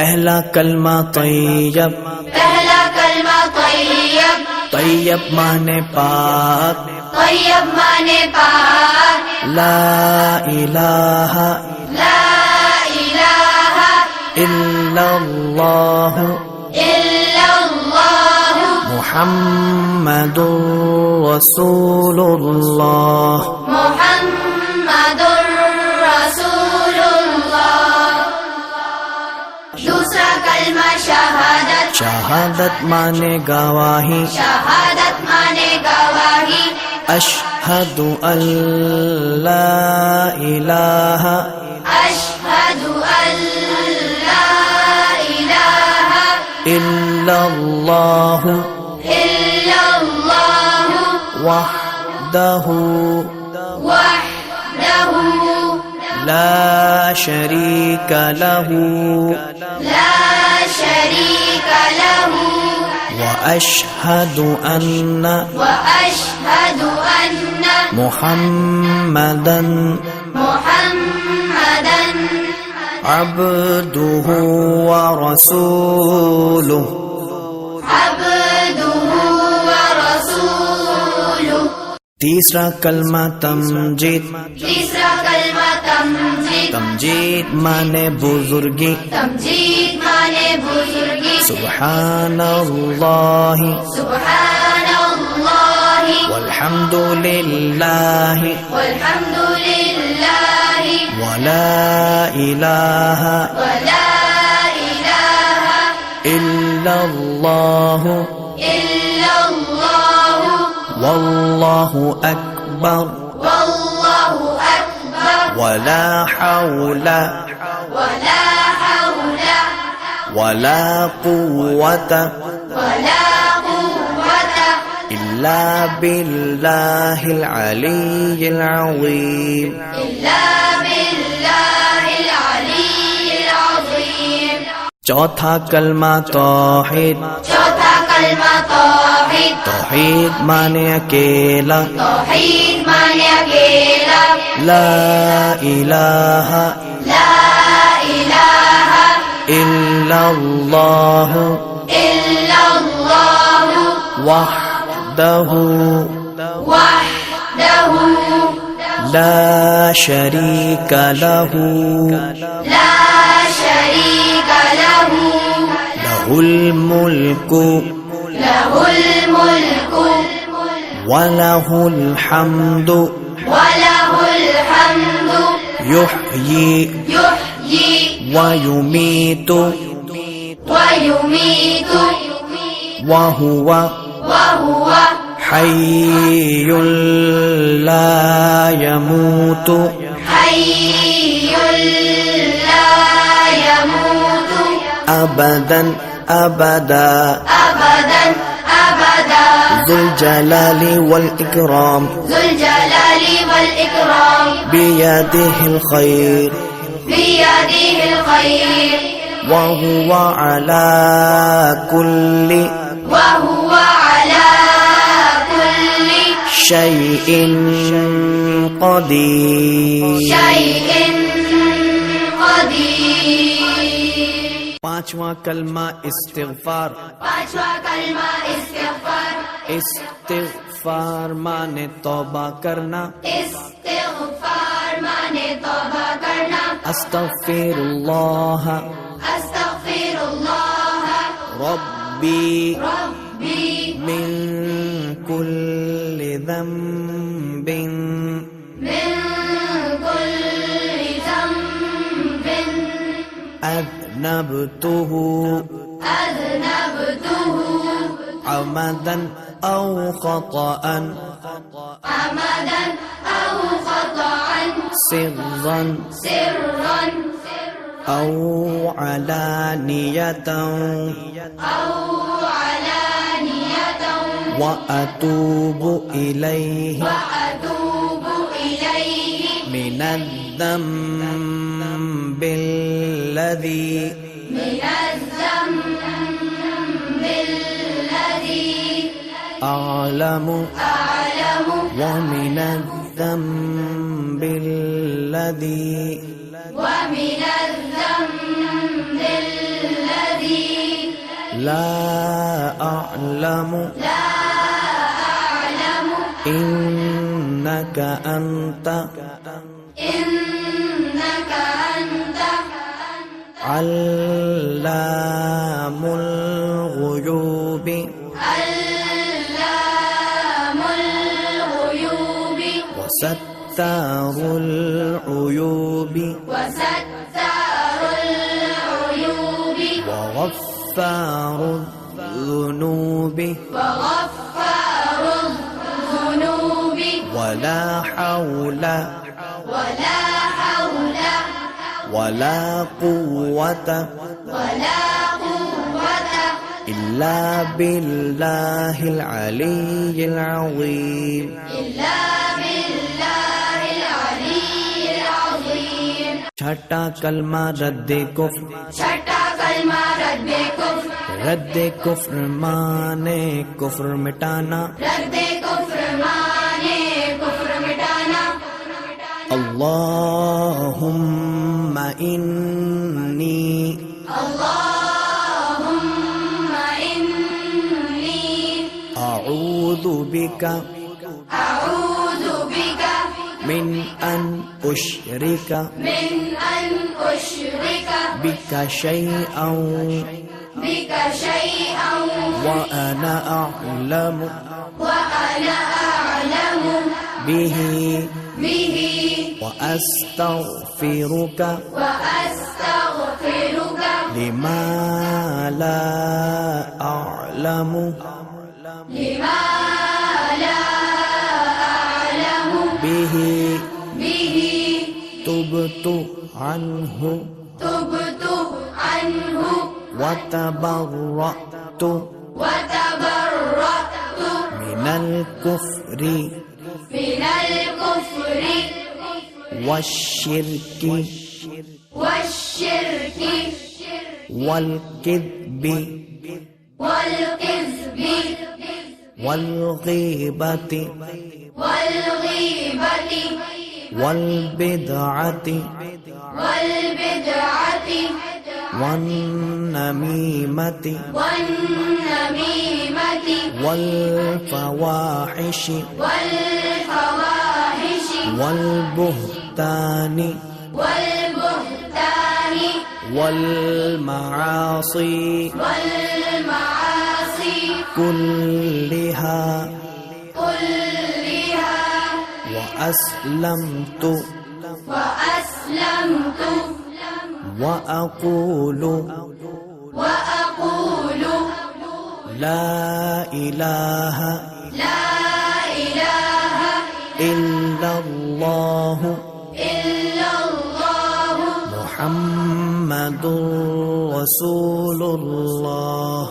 पहला कलमा तैयब, पहला कलमा तैयब, तैयब माने पाक, तैयब माने पाक, ला इलाहा ला इलाहा इल्लल्लाह इल्लल्लाह मुहम्मदुर रसूलुल्लाह, मुहम्मदुर रसूलुल्लाह। दूसरा कलमा शहादत, शहादत माने गवाही, शहादत माने गवाही, अशहदु अल्ला इलाहा अशहदु अल्ला इलाहा इल्लल्लाह इल्लल्लाह वहदहु वहदहु ला शरीक लहु ला शरीक लहु वअशहदु अन्ना वअशहदु अन्न मुहम्मदन मुहम्मदन अब्दुहु व रसूलुहु। अब्दुहु व रसूलुहु। तीसरा कलमा तमजीद, तीसरा कलमा तमजीद, तमजीद माने बुजुर्गी, तमजीद माने बुजुर्गी, सुब्हानल्लाहि सुब्हानल्लाहि वल्हम्दुलिल्लाहि वल्हम्दुलिल्लाहि वला इलाहा वला इलाहा इल्लल्लाह इल्लल्लाह वल्लाहु अकबर वल्लाहु अकबर वला हौला वला हौला वला कुव्वता वला कुव्वता इल्ला बिल्लाहिल अलिय्यिल अज़ीम। इल्ला बिल्लाहिल अलिय्यिल अज़ीम। चौथा कलमा तौहीद, चौथा कलमा तौहीद, तौहीद माने अकेला, तौहीद माने अकेला, ला इलाहा ला इलाहा इल्लल्लाह इल्लल्लाह वहदहु वहदहु ला शरीक लहु ला शरीक लहु लहुल मुल्कु लहुल मुल्कु वलहुल हम्दु वलहुल हम्दु युह्यी युह्यी वयुमीतु वयुमीतु वहुवा वहुव हय्युल ला यमूतु हय्युल ला यमूतु अबदन अबदा अबदन अबदा ज़ुल जलाली वल इकराम ज़ुल जलाली वल इकराम बियदिहिल खैर बियदिहिल खैर वहुवा अला कुल्ली वहुव अला कुल्ली शैइन क़दीर। शैइन क़दीर। पांचवा कलमा इस्तिग़फ़ार, पांचवा कलमा इस्तिग़फ़ार, इस्तिग़फ़ार माने तौबा करना, इस्तिग़फ़ार माने तौबा करना, अस्तग़फ़िरुल्लाह अस्तग़फिरुल्लाह रब्बी रब्बी मिन कुल्लि ज़ंबिन मिन कुल्लि ज़ंबिन अज़नबतुहु अज़नबतुहु अमदन औ ख़तअन अमदन औ ख़तअन सिर्रन सिर्रन औ अलानियतन औ अलानियतन व अतूबु इलैहि वअतूबु इलैहि मिनज़्ज़म्बिल्लज़ी मिनज़्ज़म्बिल्लज़ी अअलमु أعلم ومن الذنب الذي ومن الذنب لا أعلم لا أعلم إنك أنت إنك أنت علام الغيوب علام الغيوب وستار العيوب وستار العيوب وغفار الذنوب وغفار الذنوب ولا حول ولا حول ولا قوة ولا قوة إلا بالله العلي العظيم. إلا بالله العلي العظيم. छठा कलमा रद्द कुफ्र छठा कलमा रद्द कुफ्र रद्द कुफ्र माने कुफ्र मिटाना रद्द कुफ्र माने कुफ्र मिटाना अल्लाहुम्मा इन्नी अल्लाहुम्मा इन्नी अऊज़ु बिका अऊज़ु बिका मिन अन उश्रिका मिन अन उश्रिका बिका शैअन बिका शैअन व अना अअलमु व अना अअलमु बिही बिही व अस्तगफिरुका व अस्तगफिरुका लिमा ला अअलमु लिमा ला अअलमु बिही बिही तुबतु अन्हु तुबतु अन्हु व तबर्रअतु व तबर्रअतु मिनल कुफ्रि मिनल कुफ्रि वश्शिर्कि वश्शिर्कि वल किद्बि वल किज़्बि वल गीबति वल गीबति वल बिदअति वल बिदअति वन नमीमति वन नमीमति वल फवाहिशि वल फवाहिशि वल बुहतानि वल बुहतानि वल मआसी वल मआसी कुल्लिहा कुल्लिहा व अस्लमतु व अस्लमतु व अक़ूलु व अक़ूलु ला इलाहा ला इलाहा इल्लल्लाहु इल्लल्लाहु मुहम्मदुर रसूलुल्लाह